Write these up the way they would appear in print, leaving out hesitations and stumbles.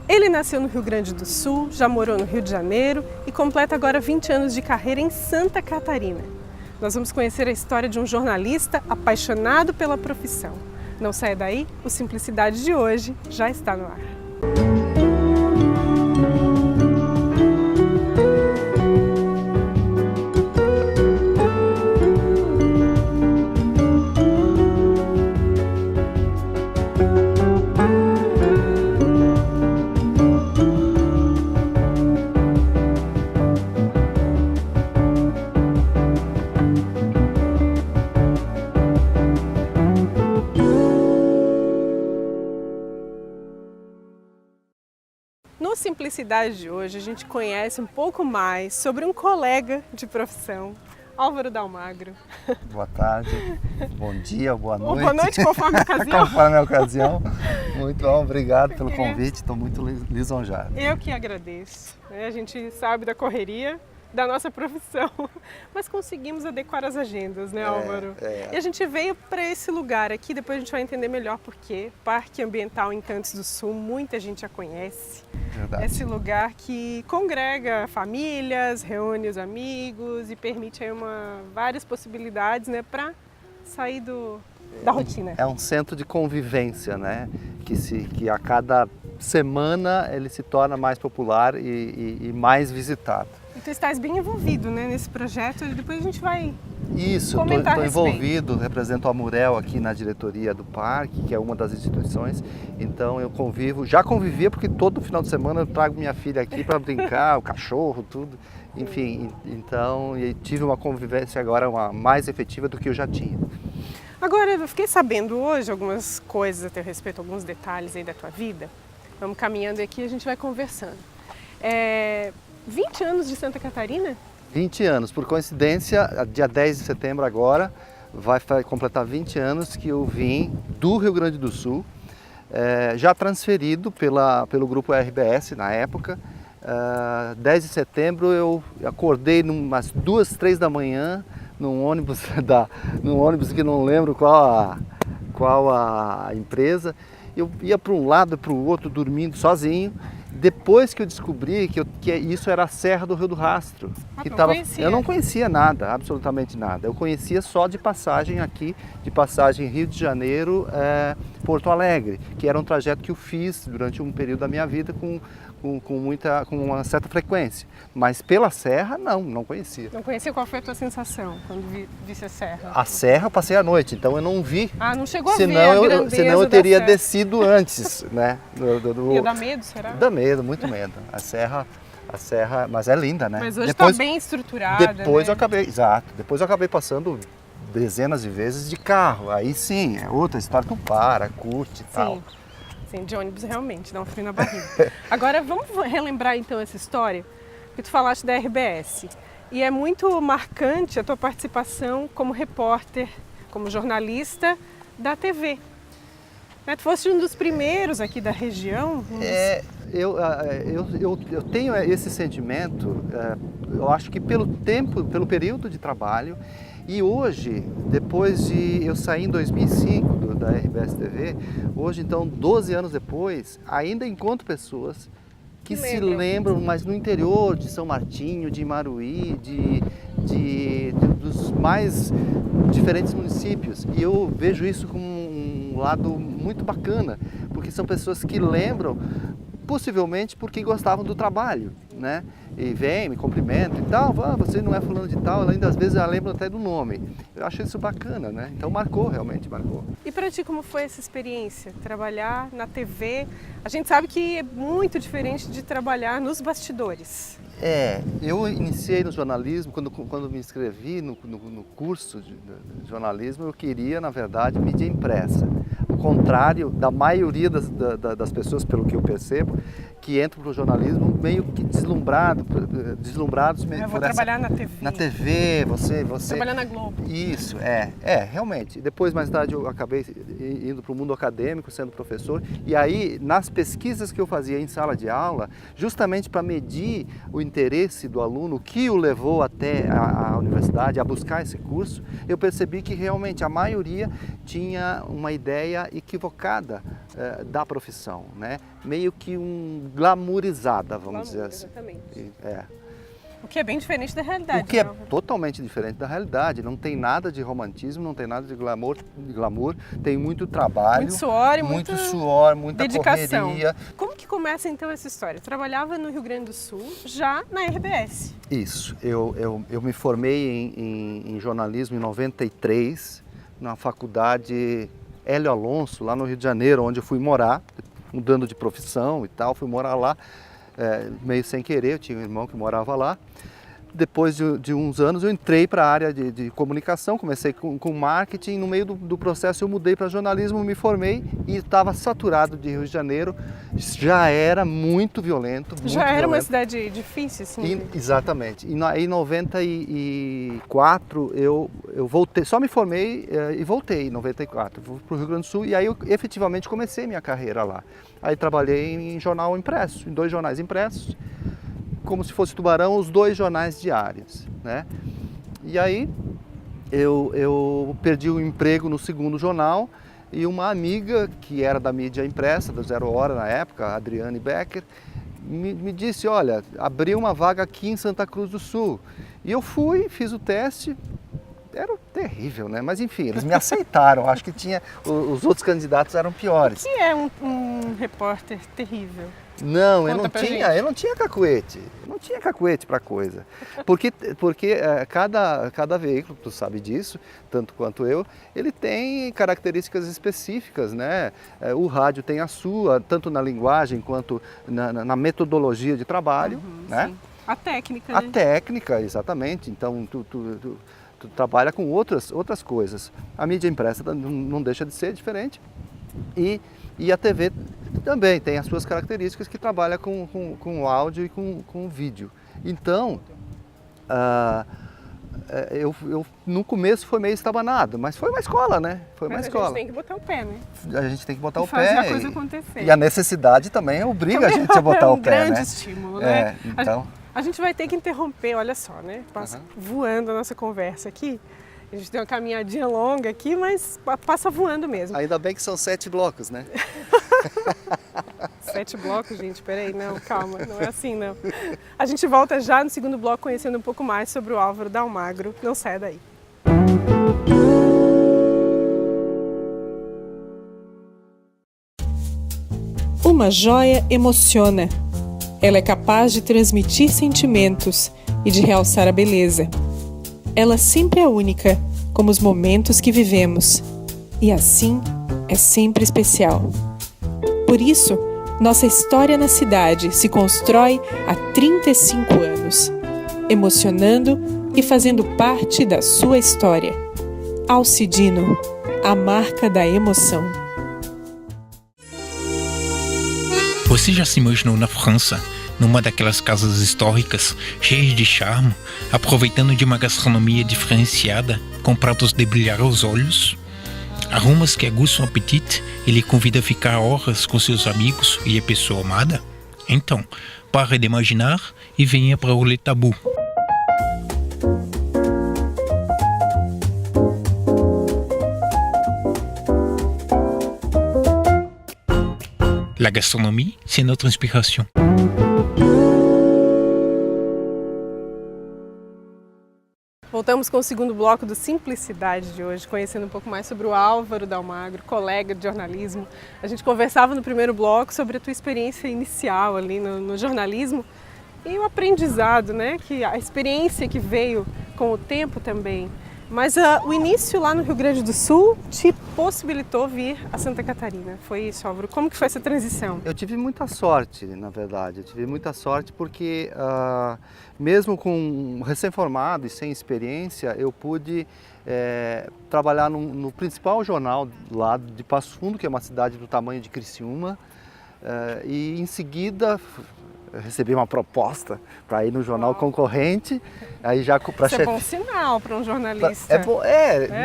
Ele nasceu no Rio Grande do Sul, já morou no Rio de Janeiro e completa agora 20 anos de carreira em Santa Catarina. Nós vamos conhecer a história de um jornalista apaixonado pela profissão. Não saia daí, o Simplicidade de hoje já está no ar. No Simplicidade de hoje, a gente conhece um pouco mais sobre um colega de profissão, Álvaro Dalmagro. Boa tarde, bom dia, boa noite. Ou boa noite, conforme a ocasião. Conforme a ocasião. Muito bom, obrigado pelo convite, estou muito lisonjado. Eu que agradeço. A gente sabe da correria da nossa profissão, mas conseguimos adequar as agendas, né, Álvaro? E a gente veio para esse lugar aqui, depois a gente vai entender melhor por quê. Parque Ambiental Encantos do Sul, muita gente já conhece. Verdade. Esse lugar que congrega famílias, reúne os amigos e permite aí várias possibilidades, né, para sair da rotina. É um centro de convivência, né, que a cada semana ele se torna mais popular e mais visitado. E tu estás bem envolvido, né, nesse projeto, e depois a gente vai comentar a respeito. Estou envolvido, represento a Murel aqui na diretoria do parque, que é uma das instituições, então eu já convivia porque todo final de semana eu trago minha filha aqui para brincar, o cachorro, tudo, enfim, então tive uma convivência agora mais efetiva do que eu já tinha. Agora, eu fiquei sabendo hoje algumas coisas a teu respeito, alguns detalhes aí da tua vida, vamos caminhando aqui e a gente vai conversando. 20 anos de Santa Catarina? 20 anos, por coincidência, dia 10 de setembro agora, vai completar 20 anos que eu vim do Rio Grande do Sul, já transferido pelo grupo RBS na época. 10 de setembro eu acordei umas 2, 3 da manhã, num ônibus que não lembro qual a empresa. Eu ia para um lado e para o outro dormindo sozinho. Depois que eu descobri que isso era a Serra do Rio do Rastro, eu não conhecia nada, absolutamente nada. Eu conhecia só de passagem aqui, de passagem Rio de Janeiro, Porto Alegre, que era um trajeto que eu fiz durante um período da minha vida com uma certa frequência. Mas pela Serra, não conhecia. Não conhecia? Qual foi a tua sensação quando visse a Serra? A Serra eu passei a noite, então eu não vi. Não chegou a ver a grandeza senão eu teria da descido antes, né? Ia dar medo, será? Dá medo, muito medo. A Serra, mas é linda, né? Mas hoje está bem estruturada, Depois né? Depois eu acabei passando dezenas de vezes de carro. Aí sim, é outra história, tu curte e tal. Sim, de ônibus realmente, dá um frio na barriga. Agora vamos relembrar então essa história que tu falaste da RBS. E é muito marcante a tua participação como repórter, como jornalista da TV. Tu foste um dos primeiros aqui da região. Eu tenho esse sentimento, eu acho que pelo período de trabalho. E hoje, depois de eu sair em 2005 da RBS TV, hoje então, 12 anos depois, ainda encontro pessoas que se lembram, mas no interior de São Martinho, de Imaruí, dos mais diferentes municípios. E eu vejo isso como um lado muito bacana, porque são pessoas que lembram, possivelmente porque gostavam do trabalho, né? E vem, me cumprimenta e tal, você não é fulano de tal, ainda às vezes eu lembro até do nome. Eu acho isso bacana, né? Então realmente marcou. E para ti, como foi essa experiência? Trabalhar na TV, a gente sabe que é muito diferente de trabalhar nos bastidores. Eu iniciei no jornalismo, quando me inscrevi no curso de jornalismo, eu queria, na verdade, mídia impressa. Ao contrário da maioria das pessoas, pelo que eu percebo, que entram para o jornalismo meio que deslumbrados. Eu vou trabalhar na TV. Na TV, você... Trabalhar na Globo. Isso, realmente. Depois, mais tarde, eu acabei indo para o mundo acadêmico, sendo professor. E aí, nas pesquisas que eu fazia em sala de aula, justamente para medir o interesse do aluno, que o levou até a universidade a buscar esse curso, eu percebi que realmente a maioria tinha uma ideia equivocada da profissão, né? Meio que glamourizada, vamos dizer assim. Exatamente. É. O que é bem diferente da realidade. O que é né? totalmente diferente da realidade. Não tem nada de romantismo, não tem nada de glamour, tem muito trabalho. Muito suor e muito suor, muita dedicação. correria. Como que começa então essa história? Trabalhava no Rio Grande do Sul, já na RBS. Isso. Eu me formei em jornalismo em 93, na faculdade Hélio Alonso, lá no Rio de Janeiro, onde eu fui morar, mudando de profissão e tal, fui morar lá. Meio sem querer, eu tinha um irmão que morava lá. Depois de uns anos eu entrei para a área de comunicação, comecei com marketing, no meio do processo eu mudei para jornalismo, me formei e estava saturado de Rio de Janeiro, já era muito violento. Já era uma cidade difícil, assim? Exatamente. Em 94 eu voltei, só me formei e voltei em 94, fui para o Rio Grande do Sul e aí eu efetivamente comecei minha carreira lá. Aí trabalhei em jornal impresso, em 2 jornais impressos, como se fosse Tubarão, os 2 jornais diários, né? E aí eu perdi o emprego no segundo jornal e uma amiga que era da mídia impressa, do Zero Hora na época, a Adriane Becker, me disse, olha, abriu uma vaga aqui em Santa Cruz do Sul. E eu fui, fiz o teste, era terrível, né? Mas enfim, eles me aceitaram, acho que os outros candidatos eram piores. O que é um repórter terrível? Não, eu não tinha cacuete para coisa. Porque cada veículo, tu sabe disso, tanto quanto eu, ele tem características específicas, né? O rádio tem a sua, tanto na linguagem quanto na metodologia de trabalho, né? Sim. A técnica, né? A técnica, exatamente. Então, tu trabalha com outras coisas. A mídia impressa não deixa de ser diferente. E a TV também tem as suas características, que trabalha com o áudio e com o vídeo. Então, eu no começo foi meio estabanado, mas foi uma escola, né? Foi uma escola. A gente tem que botar o pé, né? A gente tem que botar o fazer pé. A coisa acontecer. E a necessidade também obriga a gente a botar o pé, né? É um grande estímulo, né? Então... A gente vai ter que interromper, olha só, né? Passa voando a nossa conversa aqui. A gente tem uma caminhadinha longa aqui, mas passa voando mesmo. Ainda bem que são 7 blocos, né? 7 blocos, gente, peraí, não, calma, não é assim não. A gente volta já no segundo bloco conhecendo um pouco mais sobre o Álvaro Dalmagro. Não saia daí. Uma joia emociona. Ela é capaz de transmitir sentimentos e de realçar a beleza. Ela sempre é única, como os momentos que vivemos. E assim, é sempre especial. Por isso, nossa história na cidade se constrói há 35 anos, emocionando e fazendo parte da sua história. Alcidino, a marca da emoção. Você já se imaginou na França, numa daquelas casas históricas, cheias de charme, aproveitando de uma gastronomia diferenciada, com pratos de brilhar os olhos? Aromas que aguçam o apetite e lhe convidam a ficar horas com seus amigos e a pessoa amada? Então, pare de imaginar e venha para o Le Tabou. La gastronomie, c'est notre inspiration. Voltamos com o segundo bloco do Simplicidade de hoje, conhecendo um pouco mais sobre o Álvaro Dalmagro, colega de jornalismo. A gente conversava no primeiro bloco sobre a tua experiência inicial ali no jornalismo e o aprendizado, né? A experiência que veio com o tempo também. Mas o início lá no Rio Grande do Sul te possibilitou vir a Santa Catarina. Foi isso, Álvaro? Como que foi essa transição? Eu tive muita sorte, na verdade. Eu tive muita sorte porque, mesmo com recém-formado e sem experiência, eu pude trabalhar no principal jornal lá de Passo Fundo, que é uma cidade do tamanho de Criciúma, e em seguida recebi uma proposta para ir no jornal concorrente, aí já para Isso é bom sinal para um jornalista. É bom,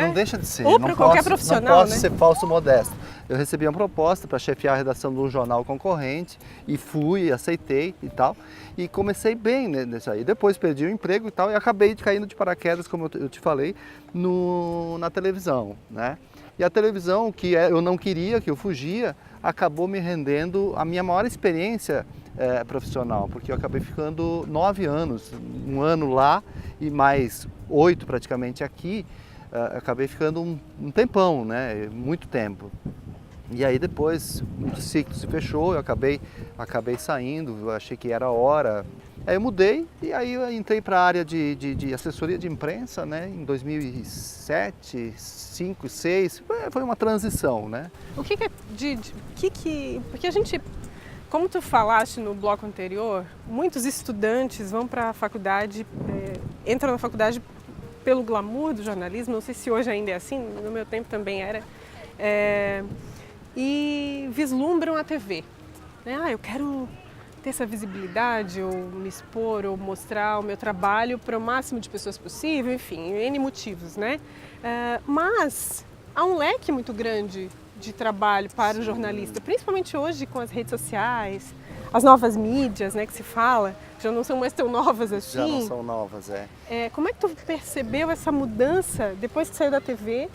não deixa de ser. Ou para qualquer profissional, não posso ser falso modesto. Eu recebi uma proposta para chefiar a redação de um jornal concorrente e fui, aceitei e tal, e comecei bem nisso aí. Depois perdi o emprego e tal e acabei caindo de paraquedas, como eu te falei, na televisão, né? E a televisão, que eu não queria, que eu fugia, acabou me rendendo a minha maior experiência profissional, porque eu acabei ficando 9 anos, um ano lá e mais 8 praticamente aqui, acabei ficando um tempão, né? Muito tempo. E aí depois o ciclo se fechou, eu acabei saindo, eu achei que era a hora. Aí eu mudei e aí eu entrei para a área de assessoria de imprensa, né? Em 2007, 2005, 2006, foi uma transição, né? O que porque a gente, como tu falaste no bloco anterior, muitos estudantes vão para a faculdade, entram na faculdade pelo glamour do jornalismo, não sei se hoje ainda é assim, no meu tempo também era, e vislumbram a TV. Né? Eu quero ter essa visibilidade, ou me expor, ou mostrar o meu trabalho para o máximo de pessoas possível, enfim, N motivos, né? Mas há um leque muito grande de trabalho para o jornalista, principalmente hoje com as redes sociais, as novas mídias, né, que se fala, já não são mais tão novas assim. Já não são novas, Como é que tu percebeu essa mudança depois que saiu da TV?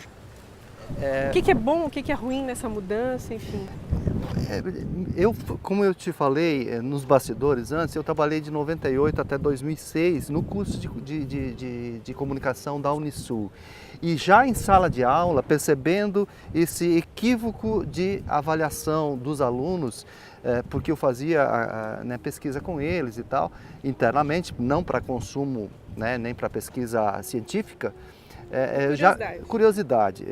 O que é bom, o que é ruim nessa mudança, enfim? Como eu te falei nos bastidores antes, eu trabalhei de 98 até 2006 no curso de comunicação da Unisul. E já em sala de aula, percebendo esse equívoco de avaliação dos alunos, porque eu fazia pesquisa com eles e tal, internamente, não para consumo, né, nem para pesquisa científica, curiosidade,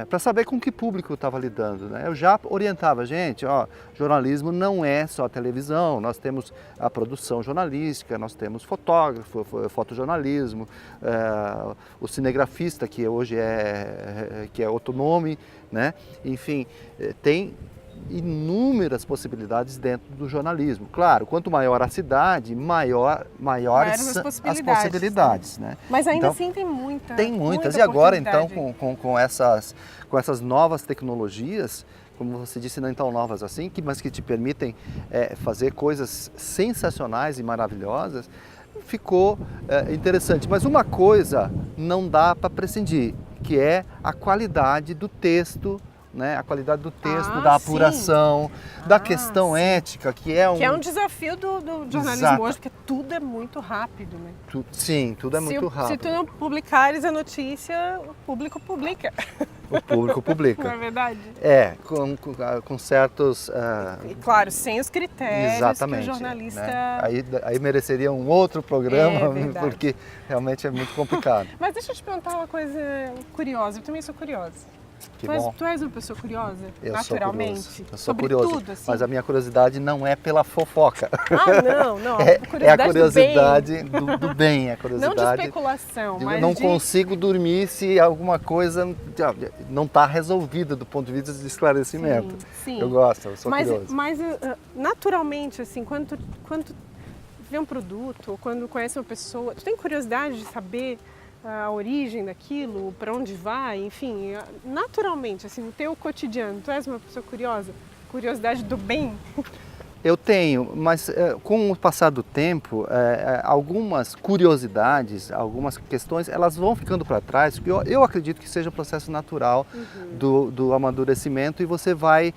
para saber com que público eu estava lidando. Né? Eu já orientava, gente, jornalismo não é só televisão, nós temos a produção jornalística, nós temos fotógrafo, fotojornalismo, o cinegrafista, que hoje que é outro nome, né? Enfim, tem inúmeras possibilidades dentro do jornalismo. Claro, quanto maior a cidade, maiores as possibilidades. Né? Mas ainda assim tem muitas. Tem muitas. E agora, então, com essas novas tecnologias, como você disse, não tão novas assim, mas que te permitem fazer coisas sensacionais e maravilhosas, ficou interessante. Mas uma coisa não dá para prescindir, que é a qualidade do texto, né? A qualidade do texto, da apuração, da questão ética, que é um desafio do jornalismo hoje, porque tudo é muito rápido, né? Sim, tudo é muito rápido. Se tu não publicares a notícia, o público publica. O público publica. Não é verdade? Com certos... Claro, sem os critérios exatamente, que o jornalista... Né? Aí mereceria um outro programa, porque realmente é muito complicado. Mas deixa eu te perguntar uma coisa curiosa, eu também sou curiosa. Tu és uma pessoa curiosa, naturalmente? Eu sou curioso, tudo, assim? Mas a minha curiosidade não é pela fofoca. Não. É a curiosidade do bem. A curiosidade não de especulação, mas eu não consigo dormir se alguma coisa não está resolvida do ponto de vista de esclarecimento. Sim. Eu gosto, eu sou curioso. Mas naturalmente, assim, quando tu vê um produto ou quando conhece uma pessoa, tu tem curiosidade de saber a origem daquilo, para onde vai, enfim, naturalmente, assim, no teu cotidiano, tu és uma pessoa curiosa? Curiosidade do bem? Eu tenho, mas com o passar do tempo, algumas curiosidades, algumas questões, elas vão ficando para trás, porque eu acredito que seja um processo natural do amadurecimento e você vai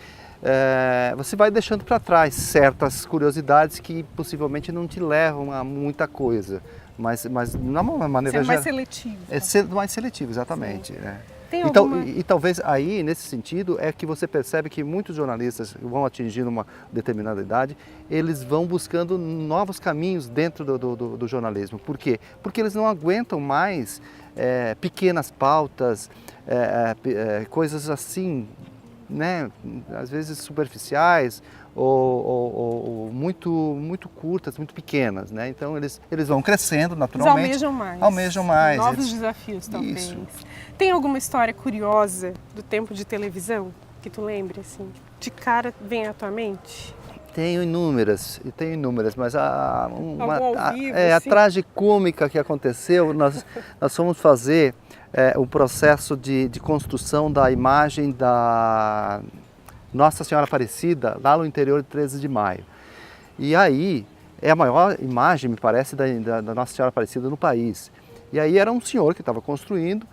deixando para trás certas curiosidades que possivelmente não te levam a muita coisa. Mas de uma maneira ser mais seletivo. Ser mais seletivo, exatamente. E talvez aí, nesse sentido, é que você percebe que muitos jornalistas vão atingindo uma determinada idade, eles vão buscando novos caminhos dentro do jornalismo. Por quê? Porque eles não aguentam mais pequenas pautas, coisas assim, né, às vezes superficiais, ou muito curtas, muito pequenas, né? Então eles vão crescendo naturalmente. Eles almejam mais. Almejam mais. Novos desafios, talvez. Isso. Tem alguma história curiosa do tempo de televisão que tu lembre, assim? De cara vem à tua mente? Tenho inúmeras, mas a assim? tragicômica que aconteceu, nós fomos fazer o processo de construção da imagem da Nossa Senhora Aparecida, lá no interior de 13 de Maio. E aí, é a maior imagem, me parece, da Nossa Senhora Aparecida no país. E aí era um senhor que estava construindo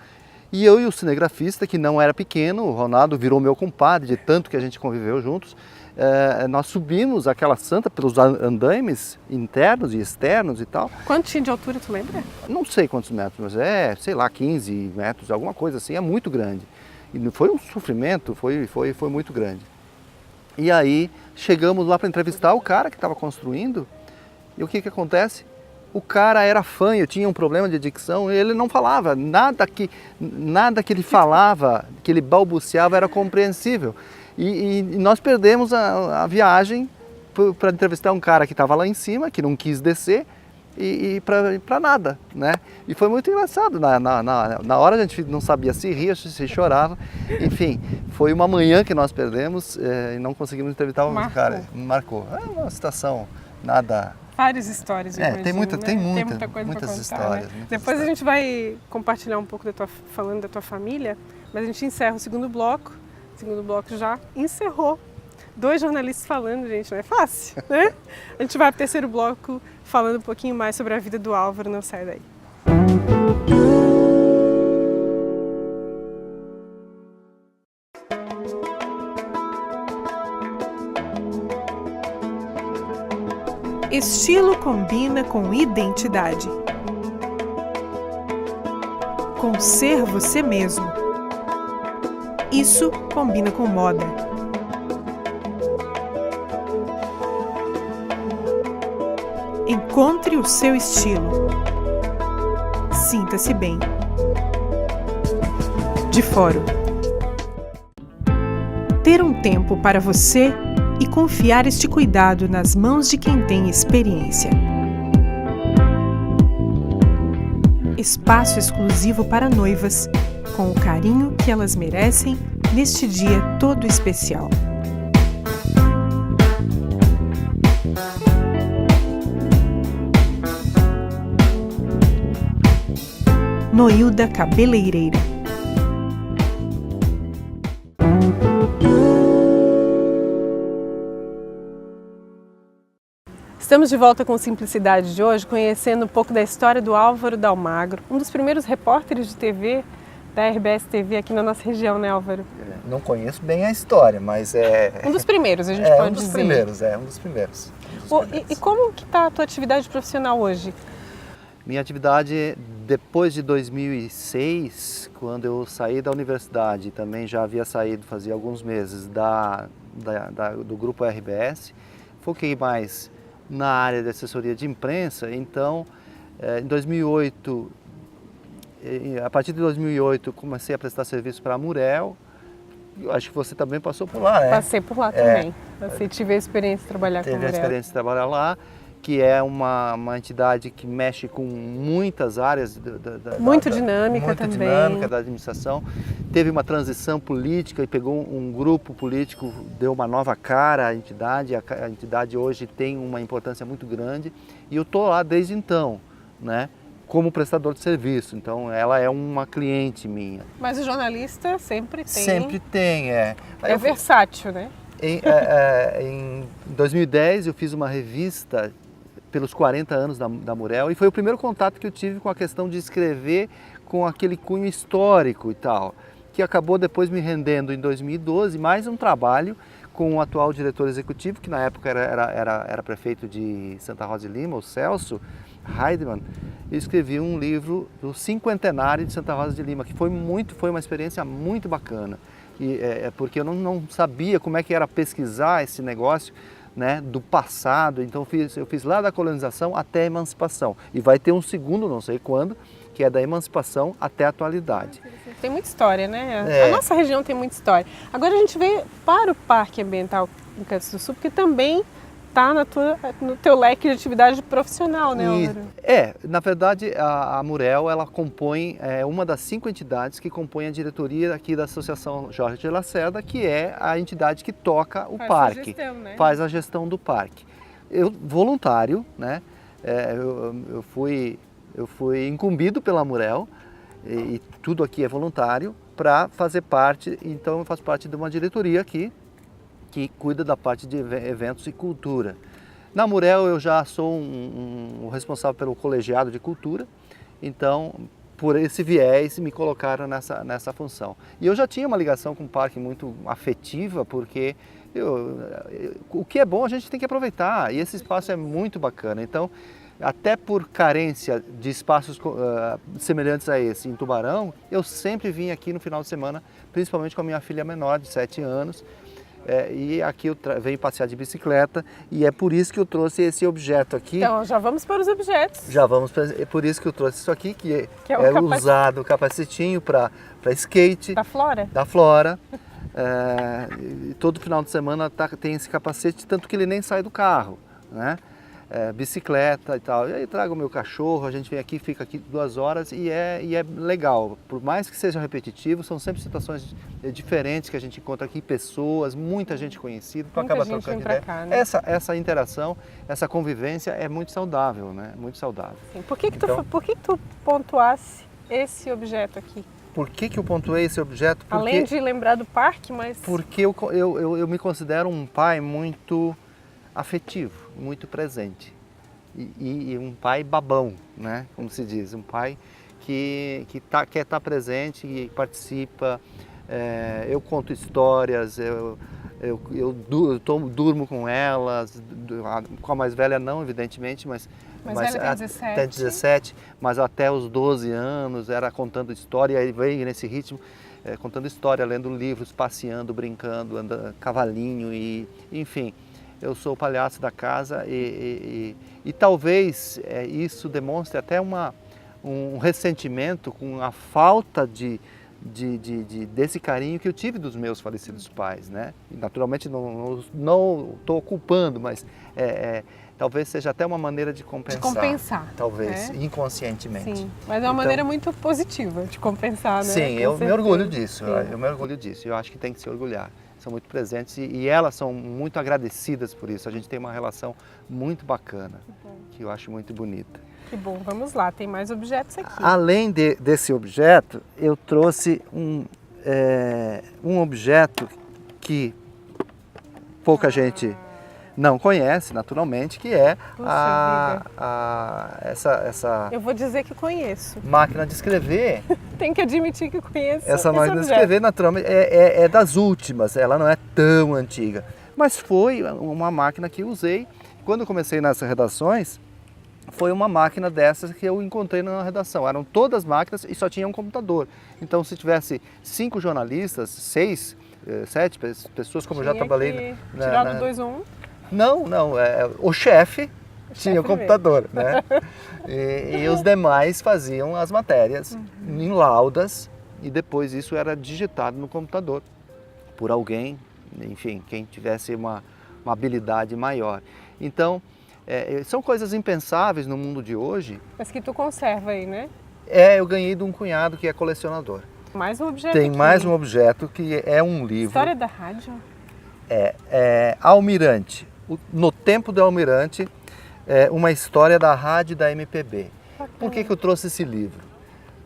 E eu e o cinegrafista, que não era pequeno, o Ronaldo virou meu compadre, de tanto que a gente conviveu juntos, nós subimos aquela santa pelos andaimes internos e externos e tal. Quanto tinha de altura, tu lembra? Não sei quantos metros, mas sei lá, 15 metros, alguma coisa assim, é muito grande. E foi um sofrimento, foi muito grande. E aí chegamos lá para entrevistar o cara que estava construindo, e o que acontece? O cara era fã, eu tinha um problema de dicção, e ele não falava, nada que ele falava, que ele balbuciava era compreensível. E nós perdemos a viagem para entrevistar um cara que estava lá em cima, que não quis descer, e para nada, né? E foi muito engraçado, na hora a gente não sabia se ria, se chorava, enfim, foi uma manhã que nós perdemos e não conseguimos entrevistar o cara. Marcou. É uma situação nada... Várias histórias, eu imagino, tem muita coisa muitas pra contar, histórias. né? Muitas Depois histórias. a gente vai compartilhar um pouco falando da tua família, mas a gente encerra o segundo bloco. O segundo bloco já encerrou. 2 jornalistas falando, gente, não é fácil, né? A gente vai para o terceiro bloco falando um pouquinho mais sobre a vida do Álvaro, não sai daí. Estilo combina com identidade. Com ser você mesmo. Isso combina com moda. Encontre o seu estilo. Sinta-se bem. De Fórum. Ter um tempo para você e confiar este cuidado nas mãos de quem tem experiência. Espaço exclusivo para noivas, com o carinho que elas merecem neste dia todo especial. Noilda Cabeleireira. Estamos de volta com o Simplicidade de hoje, conhecendo um pouco da história do Álvaro Dalmagro, um dos primeiros repórteres de TV da RBS TV aqui na nossa região, né, Álvaro? Não conheço bem a história, mas Um dos primeiros, a gente pode dizer. Um dos primeiros. E como que está a tua atividade profissional hoje? Minha atividade, depois de 2006, quando eu saí da universidade, também já havia saído fazia alguns meses do grupo RBS, foquei mais na área de assessoria de imprensa. Então, em 2008, a partir de 2008, comecei a prestar serviço para a Murel. Eu acho que você também passou por lá, né? Passei por lá também. Você tive a experiência de trabalhar com a Murel. Teve a experiência de trabalhar lá, que é uma entidade que mexe com muitas áreas. Muito dinâmica muito também. Dinâmica da administração. Teve uma transição política e pegou um grupo político, deu uma nova cara à entidade. A entidade hoje tem uma importância muito grande e eu estou lá desde então, né? Como prestador de serviço. Então ela é uma cliente minha. Mas o jornalista sempre tem. Sempre tem, É versátil, né? Em 2010 eu fiz uma revista pelos 40 anos da Murel e foi o primeiro contato que eu tive com a questão de escrever com aquele cunho histórico e tal, que acabou depois me rendendo em 2012 mais um trabalho com o atual diretor executivo, que na época era prefeito de Santa Rosa de Lima, o Celso Heidemann. Eu escrevi um livro do cinquentenário de Santa Rosa de Lima, que foi uma experiência muito bacana. Porque eu não sabia como é que era pesquisar esse negócio, né, do passado. Então eu fiz lá da colonização até a emancipação. E vai ter um segundo, não sei quando, que é da emancipação até a atualidade. Tem muita história, né? A nossa região tem muita história. Agora a gente veio para o Parque Ambiental Encantos do Sul, porque também está no teu leque de atividade profissional, né, Álvaro? Na verdade, a Murel, ela compõe uma das 5 entidades que compõem a diretoria aqui da Associação Jorge de Lacerda, que é a entidade que toca o parque, faz a gestão do parque. Eu, voluntário, né, eu fui incumbido pela Murel, e tudo aqui é voluntário, para fazer parte. Então eu faço parte de uma diretoria aqui, que cuida da parte de eventos e cultura. Na Murel eu já sou o responsável pelo colegiado de cultura, então por esse viés, me colocaram nessa função. E eu já tinha uma ligação com o parque muito afetiva, porque o que é bom a gente tem que aproveitar, e esse espaço é muito bacana. Então, até por carência de espaços semelhantes a esse em Tubarão, eu sempre vim aqui no final de semana, principalmente com a minha filha menor, de 7 anos, e aqui eu venho passear de bicicleta, e é por isso que eu trouxe esse objeto aqui. Então, já vamos para os objetos. É por isso que eu trouxe isso aqui, que é é usado, o capacetinho para skate. Da Flora? Da Flora. Todo final de semana tem esse capacete, tanto que ele nem sai do carro, né? Bicicleta e tal. E aí trago o meu cachorro, a gente vem aqui, fica aqui 2 horas e é legal. Por mais que sejam repetitivos, são sempre situações diferentes que a gente encontra aqui, pessoas, muita gente conhecida, tu acaba trocando ideia. Cá, né? Essa interação, essa convivência é muito saudável, né? Muito saudável. Sim. Por que tu pontuasse esse objeto aqui? Por que eu pontuei esse objeto? Além de lembrar do parque, mas... Porque eu me considero um pai muito afetivo, muito presente. E um pai babão, né? Como se diz, um pai que quer estar presente e participa. Eu conto histórias, eu durmo com elas, com a mais velha não, evidentemente, mas velha tem 17. Até 17, mas até os 12 anos era contando história, e veio nesse ritmo, contando história, lendo livros, passeando, brincando, andando, cavalinho, e enfim. Eu sou o palhaço da casa e talvez isso demonstre até um ressentimento com a falta desse carinho que eu tive dos meus falecidos pais, né? E, naturalmente não estou culpando, mas talvez seja até uma maneira de compensar. De compensar. Talvez, inconscientemente. Sim, mas é uma maneira muito positiva de compensar, né? Sim, eu me orgulho disso, eu me orgulho disso, eu acho que tem que se orgulhar. São muito presentes e elas são muito agradecidas por isso. A gente tem uma relação muito bacana, que eu acho muito bonita. Que bom, vamos lá, tem mais objetos aqui. Além desse objeto, eu trouxe um objeto que pouca gente não conhece, naturalmente, que é essa... Eu vou dizer que conheço. Máquina de escrever. Tem que admitir que conheço. Essa máquina de escrever, naturalmente, é das últimas, ela não é tão antiga. Mas foi uma máquina que eu usei. Quando eu comecei nessas redações, foi uma máquina dessas que eu encontrei na redação. Eram todas máquinas e só tinha um computador. Então, se tivesse 5 jornalistas, 6, 7 pessoas, como eu já trabalhei... Tirar do 2 1. Não, o chefe tinha o computador, né? E os demais faziam as matérias em laudas e depois isso era digitado no computador por alguém, enfim, quem tivesse uma habilidade maior. Então, são coisas impensáveis no mundo de hoje. Mas que tu conserva aí, né? Eu ganhei de um cunhado que é colecionador. Mais um objeto Tem aqui. mais um objeto que é um livro. História da rádio? Almirante. No Tempo do Almirante, uma história da rádio e da MPB. Bacana. Por que eu trouxe esse livro?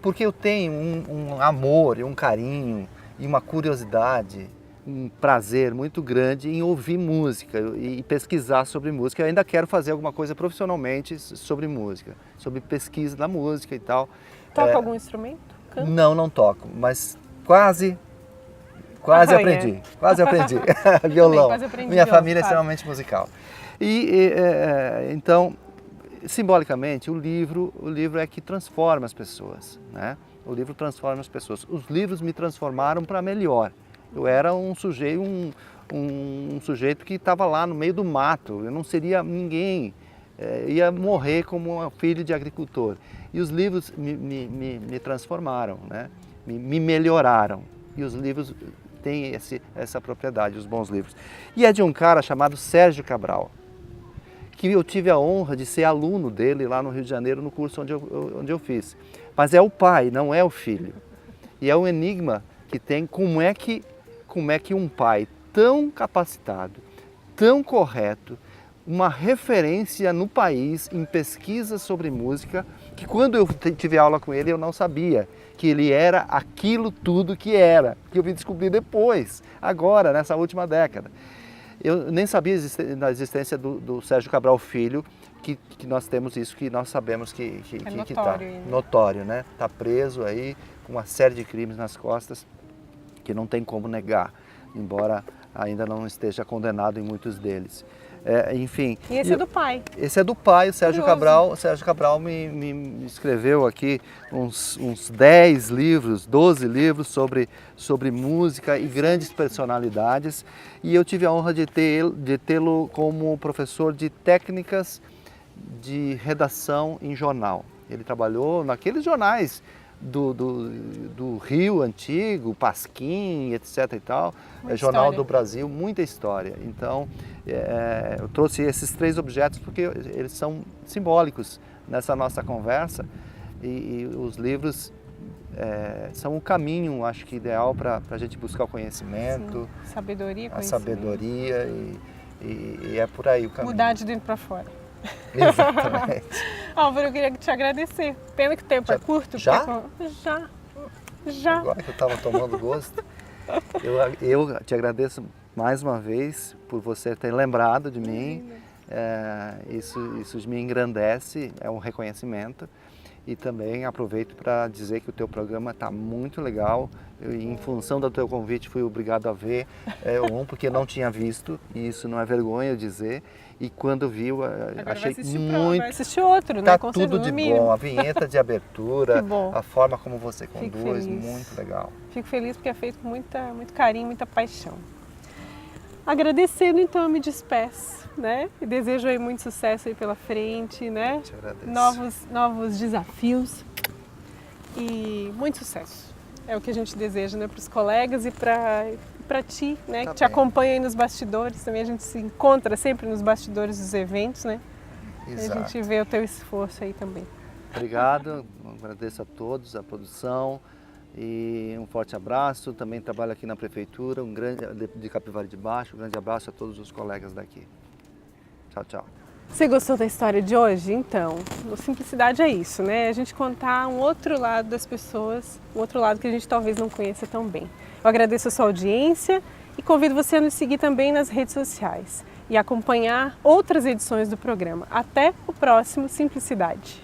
Porque eu tenho um amor, um carinho e uma curiosidade, um prazer muito grande em ouvir música e pesquisar sobre música. Eu ainda quero fazer alguma coisa profissionalmente sobre música, sobre pesquisa da música e tal. Toca algum instrumento? Canta? Não toco, mas quase aprendi. Violão. Quase aprendi Minha violão, família é extremamente musical. Então, simbolicamente, o livro é que transforma as pessoas, né? O livro transforma as pessoas. Os livros me transformaram para melhor. Eu era um sujeito que estava lá no meio do mato. Eu não seria ninguém. Ia morrer como um filho de agricultor. E os livros me transformaram, né? Me melhoraram. E os livros têm essa propriedade, os bons livros. E é de um cara chamado Sérgio Cabral, que eu tive a honra de ser aluno dele lá no Rio de Janeiro, no curso onde eu fiz. Mas é o pai, não é o filho. E é um enigma que tem como é que um pai tão capacitado, tão correto, uma referência no país em pesquisas sobre música, que quando eu tive aula com ele eu não sabia que ele era aquilo tudo que era, que eu vim descobrir depois, agora, nessa última década. Eu nem sabia da existência do Sérgio Cabral Filho, que nós temos isso, que nós sabemos que está né? notório, né? Está preso aí com uma série de crimes nas costas que não tem como negar, embora ainda não esteja condenado em muitos deles. Enfim. E esse é do pai? Esse é do pai, o Sérgio Curioso. Cabral. O Sérgio Cabral me escreveu aqui uns 10 livros, 12 livros sobre música e grandes personalidades. E eu tive a honra de tê-lo como professor de técnicas de redação em jornal. Ele trabalhou naqueles jornais do Rio Antigo, Pasquim, etc. e tal, Jornal história. do Brasil, muita história. Então, eu trouxe esses 3 objetos porque eles são simbólicos nessa nossa conversa e os livros são o caminho, acho que ideal para a gente buscar o conhecimento, Sim. Sabedoria, a conhecimento. sabedoria e é por aí o caminho. Mudar de dentro para fora. Exatamente. Álvaro, eu queria te agradecer. Pena que o tempo é curto. Já? Já. Agora que eu estava tomando gosto. Eu te agradeço mais uma vez por você ter lembrado de mim. Isso me engrandece, é um reconhecimento. E também aproveito para dizer que o teu programa está muito legal. Em função do teu convite, fui obrigado a ver porque não tinha visto, e isso não é vergonha dizer. E quando vi, eu achei muito... Vai assistir outro, né? Tá Com tudo certeza, de no mínimo. bom, a vinheta de abertura, Que bom. a forma como você Fico conduz, feliz. muito legal. Fico feliz porque é feito com muito carinho, muita paixão. Agradecendo, então, eu me despeço, né? E desejo aí muito sucesso aí pela frente, né? Te agradeço. Novos desafios e muito sucesso. É o que a gente deseja, né? Para os colegas e para ti, né? Tá que te bem. acompanha aí nos bastidores. Também a gente se encontra sempre nos bastidores dos eventos, né? E a Exato. gente vê o teu esforço aí também. Obrigado, agradeço a todos, a produção e um forte abraço. Também trabalho aqui na prefeitura, de Capivari de Baixo. Um grande abraço a todos os colegas daqui. Tchau, tchau. Você gostou da história de hoje? Então, simplicidade é isso, né? A gente contar um outro lado das pessoas, um outro lado que a gente talvez não conheça tão bem. Eu agradeço a sua audiência e convido você a nos seguir também nas redes sociais e acompanhar outras edições do programa. Até o próximo Simplicidade.